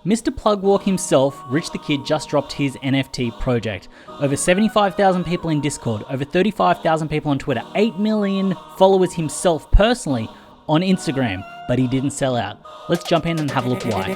Mr. Plugwalk himself, Rich the Kid, just dropped his NFT project. Over 75,000 people in Discord, over 35,000 people on Twitter, 8 million followers himself personally on Instagram, but he didn't sell out. Let's jump in and have a look why.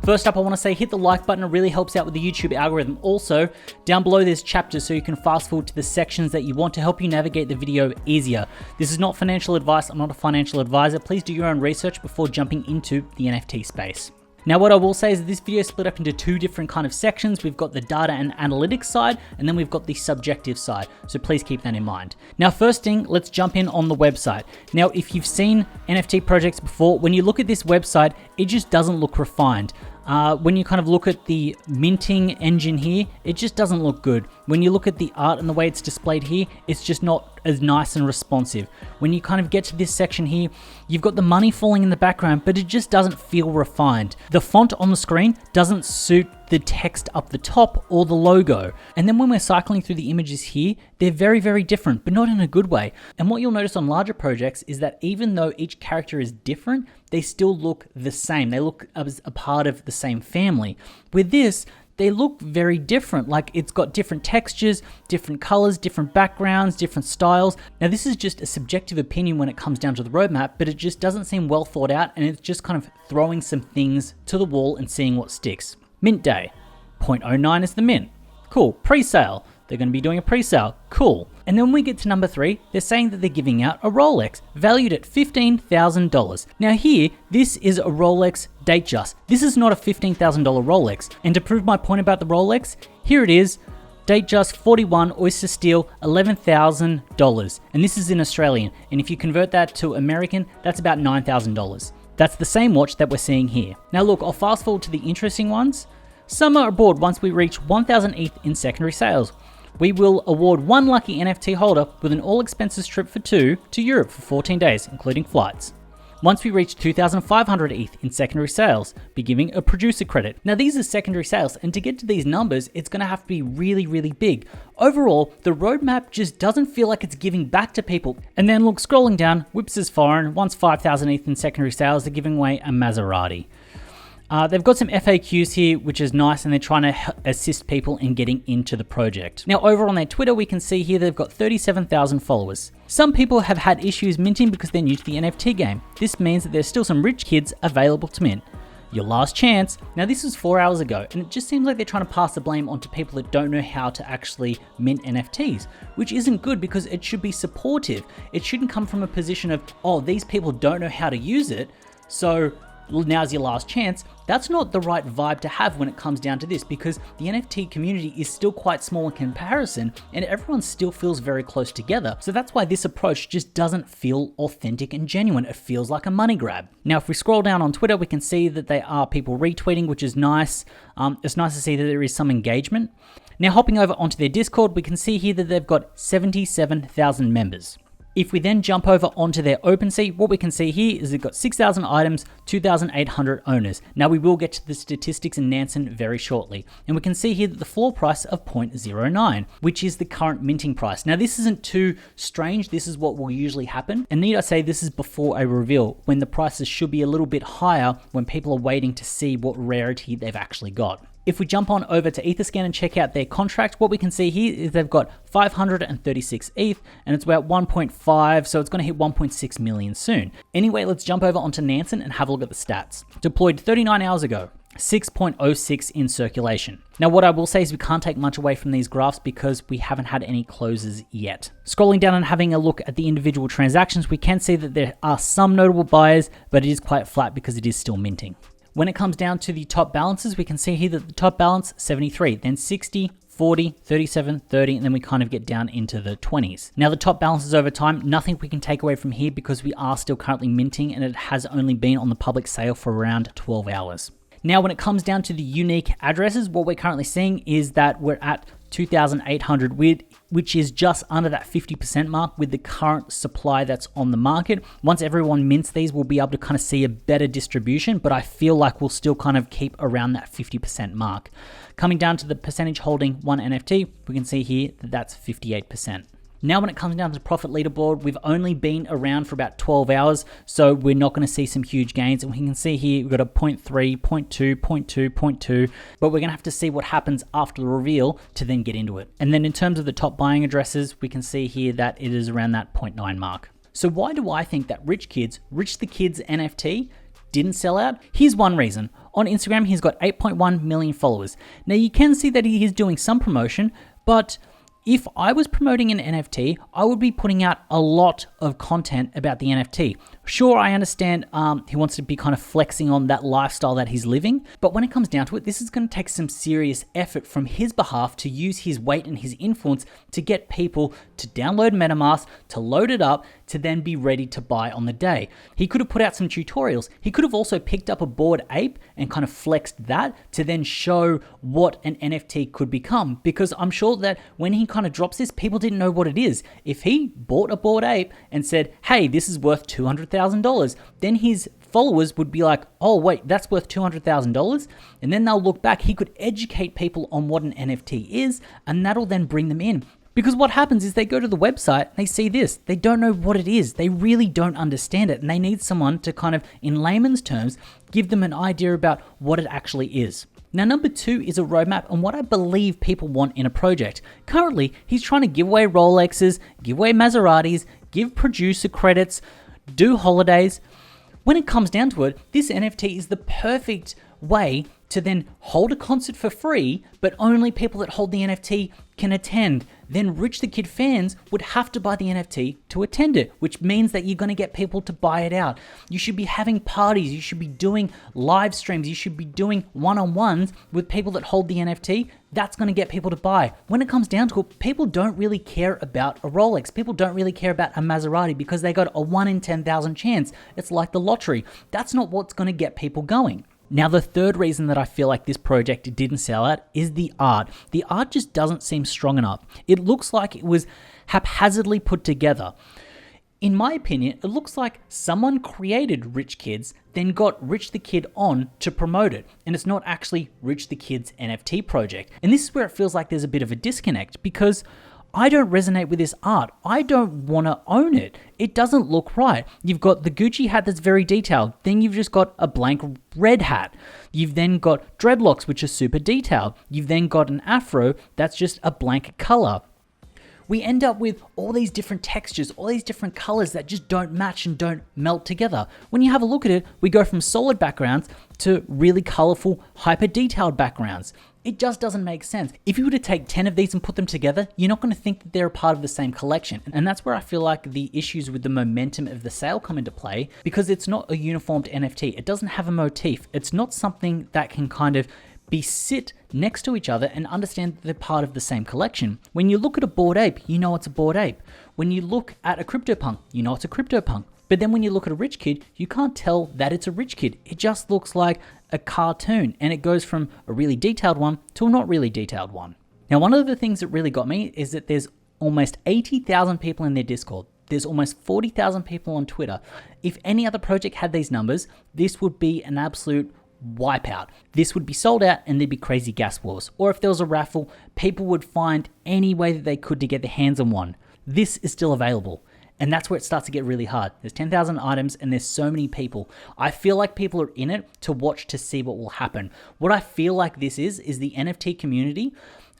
First up, I want to say hit the like button. It really helps out with the YouTube algorithm. Also, down below there's chapters so you can fast forward to the sections that you want to help you navigate the video easier. This is not financial advice. I'm not a financial advisor. Please do your own research before jumping into the NFT space. Now, what I will say is that this video is split up into two different kind of sections. We've got the data and analytics side, and then we've got the subjective side. So please keep that in mind. Now, first thing, let's jump in on the website. Now, if you've seen NFT projects before, when you look at this website, it just doesn't look refined. When you kind of look at the minting engine here, it just doesn't look good. When you look at the art and the way it's displayed here, it's just not as nice and responsive. When you kind of get to this section here, you've got the money falling in the background, but it just doesn't feel refined. The font on the screen doesn't suit the text up the top or the logo. And then when we're cycling through the images here, they're very, very different, but not in a good way. And what you'll notice on larger projects is that even though each character is different, they still look the same. They look as a part of the same family. With this, they look very different. Like it's got different textures, different colors, different backgrounds, different styles. Now this is just a subjective opinion when it comes down to the roadmap, but it just doesn't seem well thought out, and it's just kind of throwing some things to the wall and seeing what sticks. Mint day, 0.09 is the mint. Cool. Pre-sale, they're going to be doing a pre-sale. Cool. And then when we get to number 3, they're saying that they're giving out a Rolex valued at $15,000. Now here, this is a Rolex Datejust. This is not a $15,000 Rolex. And to prove my point about the Rolex, here it is. Datejust 41 Oyster Steel, $11,000. And this is in Australian. And if you convert that to American, that's about $9,000. That's the same watch that we're seeing here. Now look, I'll fast forward to the interesting ones. Some are aboard once we reach 1,000 ETH in secondary sales. We will award one lucky NFT holder with an all-expenses trip for 2 to Europe for 14 days, including flights. Once we reach 2,500 ETH in secondary sales, be giving a producer credit. Now these are secondary sales, and to get to these numbers, it's going to have to be really, really big. Overall, the roadmap just doesn't feel like it's giving back to people. And then look, scrolling down, Whips is foreign. Once 5,000 ETH in secondary sales, they're giving away a Maserati. They've got some FAQs here, which is nice, and they're trying to assist people in getting into the project. Now, over on their Twitter, we can see here they've got 37,000 followers. Some people have had issues minting because they're new to the NFT game. This means that there's still some rich kids available to mint. Your last chance. Now, this was 4 hours ago, and it just seems like they're trying to pass the blame onto people that don't know how to actually mint NFTs, which isn't good because it should be supportive. It shouldn't come from a position of, oh, these people don't know how to use it, so now's your last chance. That's not the right vibe to have when it comes down to this, because the NFT community is still quite small in comparison and everyone still feels very close together. So that's why this approach just doesn't feel authentic and genuine. It feels like a money grab. Now, if we scroll down on Twitter, we can see that there are people retweeting, which is nice. It's nice to see that there is some engagement. Now, hopping over onto their Discord, we can see here that they've got 77,000 members. If we then jump over onto their OpenSea, what we can see here is they've got 6,000 items, 2,800 owners. Now we will get to the statistics in Nansen very shortly. And we can see here that the floor price of 0.09, which is the current minting price. Now this isn't too strange. This is what will usually happen. And need I say, this is before a reveal, when the prices should be a little bit higher when people are waiting to see what rarity they've actually got. If we jump on over to Etherscan and check out their contract, what we can see here is they've got 536 ETH, and it's about 1.5, so it's going to hit 1.6 million soon. Anyway, let's jump over onto Nansen and have a look at the stats. Deployed 39 hours ago, 6.06 in circulation. Now, what I will say is we can't take much away from these graphs because we haven't had any closes yet. Scrolling down and having a look at the individual transactions, we can see that there are some notable buyers, but it is quite flat because it is still minting. When it comes down to the top balances, we can see here that the top balance, 73, then 60, 40, 37, 30, and then we kind of get down into the 20s. Now the top balances over time, nothing we can take away from here because we are still currently minting and it has only been on the public sale for around 12 hours. Now when it comes down to the unique addresses, what we're currently seeing is that we're at 2,800, which is just under that 50% mark with the current supply that's on the market. Once everyone mints these, we'll be able to kind of see a better distribution, but I feel like we'll still kind of keep around that 50% mark. Coming down to the percentage holding one NFT, we can see here that that's 58%. Now, when it comes down to the profit leaderboard, we've only been around for about 12 hours, so we're not going to see some huge gains. And we can see here, we've got a 0.3, 0.2, 0.2, 0.2, but we're going to have to see what happens after the reveal to then get into it. And then in terms of the top buying addresses, we can see here that it is around that 0.9 mark. So why do I think that Rich the Kids NFT didn't sell out? Here's one reason. On Instagram, he's got 8.1 million followers. Now, you can see that he is doing some promotion, but if I was promoting an NFT, I would be putting out a lot of content about the NFT. Sure, I understand he wants to be kind of flexing on that lifestyle that he's living, but when it comes down to it, this is going to take some serious effort from his behalf to use his weight and his influence to get people to download MetaMask, to load it up, to then be ready to buy on the day. He could have put out some tutorials. He could have also picked up a Bored Ape and kind of flexed that to then show what an NFT could become, because I'm sure that when he kind of drops this, people didn't know what it is. If he bought a Bored Ape and said, hey, this is worth $200,000, then his followers would be like, oh wait, that's worth $200,000, and then they'll look back. He could educate people on what an NFT is, and that'll then bring them in. Because what happens is they go to the website, they see this, they don't know what it is, they really don't understand it, and they need someone to kind of, in layman's terms, give them an idea about what it actually is. Now, number 2 is a roadmap and what I believe people want in a project. Currently, he's trying to give away Rolexes, give away Maseratis, give producer credits, do holidays. When it comes down to it, this NFT is the perfect way to then hold a concert for free, but only people that hold the NFT can attend. Then Rich the Kid fans would have to buy the NFT to attend it, which means that you're going to get people to buy it out. You should be having parties, you should be doing live streams, you should be doing one-on-ones with people that hold the NFT. That's going to get people to buy. When it comes down to it, people don't really care about a Rolex. People don't really care about a Maserati because they got a 1 in 10,000 chance. It's like the lottery. That's not what's going to get people going. Now, the third reason that I feel like this project didn't sell out is the art. The art just doesn't seem strong enough. It looks like it was haphazardly put together. In my opinion, it looks like someone created Rich Kids, then got Rich the Kid on to promote it. And it's not actually Rich the Kid's NFT project. And this is where it feels like there's a bit of a disconnect, because I don't resonate with this art. I don't want to own it. It doesn't look right. You've got the Gucci hat that's very detailed. Then you've just got a blank red hat. You've then got dreadlocks, which are super detailed. You've then got an afro that's just a blank color. We end up with all these different textures, all these different colors that just don't match and don't melt together. When you have a look at it, we go from solid backgrounds to really colorful, hyper detailed backgrounds. It just doesn't make sense. If you were to take 10 of these and put them together, you're not going to think that they're a part of the same collection. And that's where I feel like the issues with the momentum of the sale come into play, because it's not a uniformed NFT. It doesn't have a motif. It's not something that can kind of be sit next to each other and understand that they're part of the same collection. When you look at a Bored Ape, you know it's a Bored Ape. When you look at a CryptoPunk, you know it's a CryptoPunk. But then when you look at a Rich Kid, you can't tell that it's a Rich Kid. It just looks like a cartoon, and it goes from a really detailed one to a not really detailed one. Now, one of the things that really got me is that there's almost 80,000 people in their Discord. There's almost 40,000 people on Twitter. If any other project had these numbers, this would be an absolute wipeout. This would be sold out and there'd be crazy gas wars. Or if there was a raffle, people would find any way that they could to get their hands on one. This is still available. And that's where it starts to get really hard. There's 10,000 items and there's so many people. I feel like people are in it to watch to see what will happen. What I feel like this is the NFT community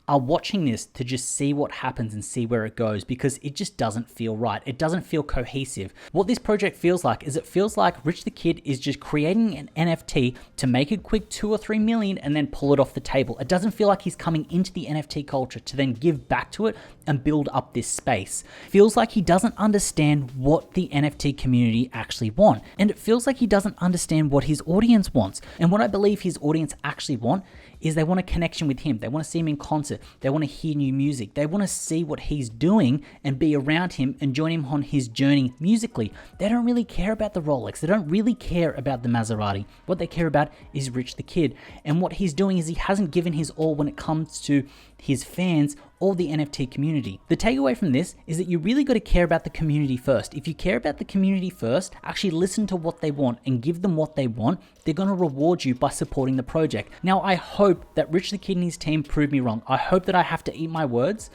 are watching this to just see what happens and see where it goes, because it just doesn't feel right. It doesn't feel cohesive. What this project feels like is it feels like Rich the Kid is just creating an NFT to make a quick 2 or 3 million and then pull it off the table. It doesn't feel like he's coming into the NFT culture to then give back to it and build up this space. It feels like he doesn't understand what the NFT community actually want. And it feels like he doesn't understand what his audience wants. And what I believe his audience actually want is they want a connection with him. They want to see him in concert. They want to hear new music. They want to see what he's doing and be around him and join him on his journey musically. They don't really care about the Rolex. They don't really care about the Maserati. What they care about is Rich the Kid. And what he's doing is he hasn't given his all when it comes to his fans or the NFT community. The takeaway from this is that you really got to care about the community first. If you care about the community first, actually listen to what they want and give them what they want, they're going to reward you by supporting the project. Now, I hope that Rich the Kid and his team prove me wrong. I hope that I have to eat my words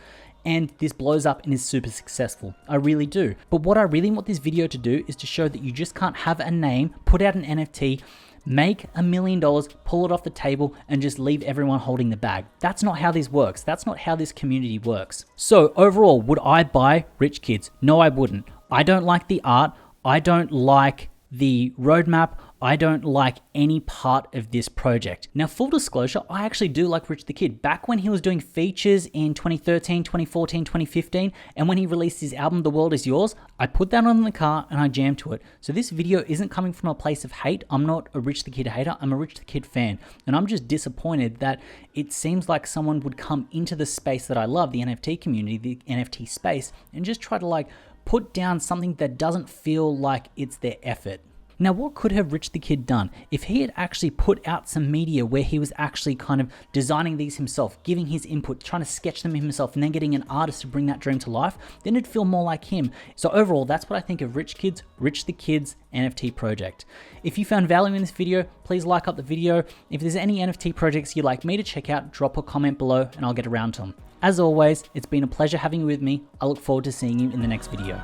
and this blows up and is super successful. I really do. But what I really want this video to do is to show that you just can't have a name, put out an NFT, make $1 million, pull it off the table, and just leave everyone holding the bag. That's not how this works. That's not how this community works. So overall, would I buy Rich Kids? No, I wouldn't. I don't like the art. I don't like the roadmap. I don't like any part of this project. Now, full disclosure, I actually do like Rich the Kid. Back when he was doing features in 2013, 2014, 2015, and when he released his album, The World Is Yours, I put that on in the car and I jammed to it. So this video isn't coming from a place of hate. I'm not a Rich the Kid hater. I'm a Rich the Kid fan. And I'm just disappointed that it seems like someone would come into the space that I love, the NFT community, the NFT space, and just try to like put down something that doesn't feel like it's their effort. Now, what could have Rich the Kid done? If he had actually put out some media where he was actually kind of designing these himself, giving his input, trying to sketch them himself, and then getting an artist to bring that dream to life, then it'd feel more like him. So overall, that's what I think of Rich the Kid's NFT project. If you found value in this video, please like up the video. If there's any NFT projects you'd like me to check out, drop a comment below and I'll get around to them. As always, it's been a pleasure having you with me. I look forward to seeing you in the next video.